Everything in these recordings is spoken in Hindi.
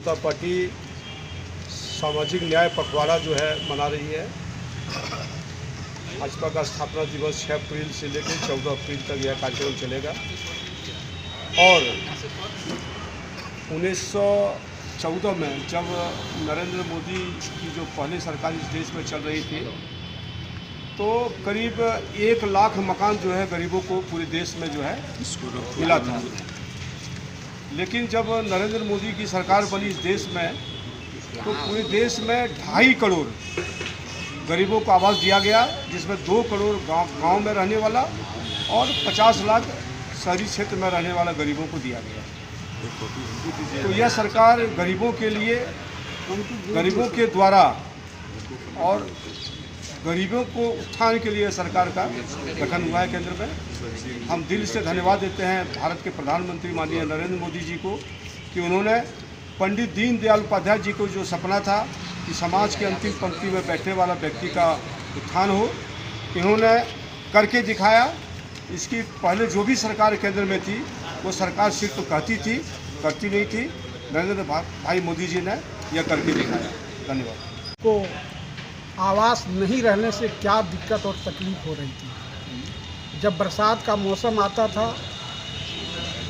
जनता पार्टी सामाजिक न्याय पखवाड़ा जो है मना रही है। भाजपा का स्थापना दिवस 6 अप्रैल से लेकर 14 अप्रैल तक यह कार्यक्रम चलेगा और 1914 में जब नरेंद्र मोदी की जो पहली सरकार इस देश में चल रही थी तो करीब 1 लाख मकान जो है गरीबों को पूरे देश में जो है मिला था। लेकिन जब नरेंद्र मोदी की सरकार बनी इस देश में तो पूरे देश में 2.5 करोड़ गरीबों को आवास दिया गया, जिसमें 2 करोड़ गांव में रहने वाला और 50 लाख शहरी क्षेत्र में रहने वाला गरीबों को दिया गया। तो यह सरकार गरीबों के लिए, गरीबों के द्वारा और गरीबों को उत्थान के लिए सरकार का गठन हुआ है केंद्र में। हम दिल से धन्यवाद देते हैं भारत के प्रधानमंत्री माननीय नरेंद्र मोदी जी को कि उन्होंने पंडित दीनदयाल उपाध्याय जी को जो सपना था कि समाज के अंतिम पंक्ति में बैठने वाला व्यक्ति का उत्थान हो, इन्होंने करके दिखाया। इसकी पहले जो भी सरकार केंद्र में थी वो सरकार सिर्फ तो कहती थी, करती नहीं थी। नरेंद्र भाई मोदी जी ने यह करके दिखाया। धन्यवाद। को आवास नहीं रहने से क्या दिक्कत और तकलीफ हो रही थी। जब बरसात का मौसम आता था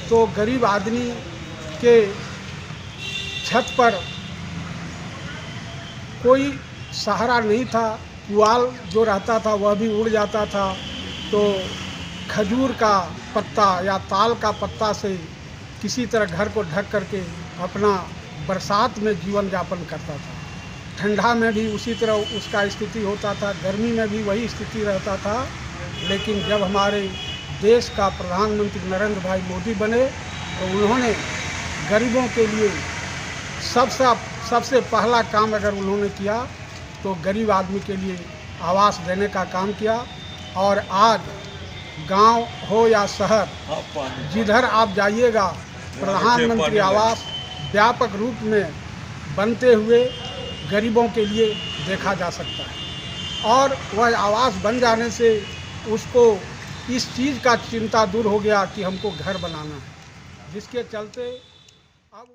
तो गरीब आदमी के छत पर कोई सहारा नहीं था। पुआल जो रहता था वह भी उड़ जाता था, तो खजूर का पत्ता या ताल का पत्ता से किसी तरह घर को ढक करके अपना बरसात में जीवन यापन करता था। ठंडा में भी उसी तरह उसका स्थिति होता था, गर्मी में भी वही स्थिति रहता था। लेकिन जब हमारे देश का प्रधानमंत्री नरेंद्र भाई मोदी बने तो उन्होंने गरीबों के लिए सबसे पहला काम अगर उन्होंने किया तो गरीब आदमी के लिए आवास देने का काम किया। और आज गांव हो या शहर, जिधर आप जाइएगा प्रधानमंत्री आवास व्यापक रूप में बनते हुए गरीबों के लिए देखा जा सकता है। और वह आवास बन जाने से उसको इस चीज़ का चिंता दूर हो गया कि हमको घर बनाना है, जिसके चलते अब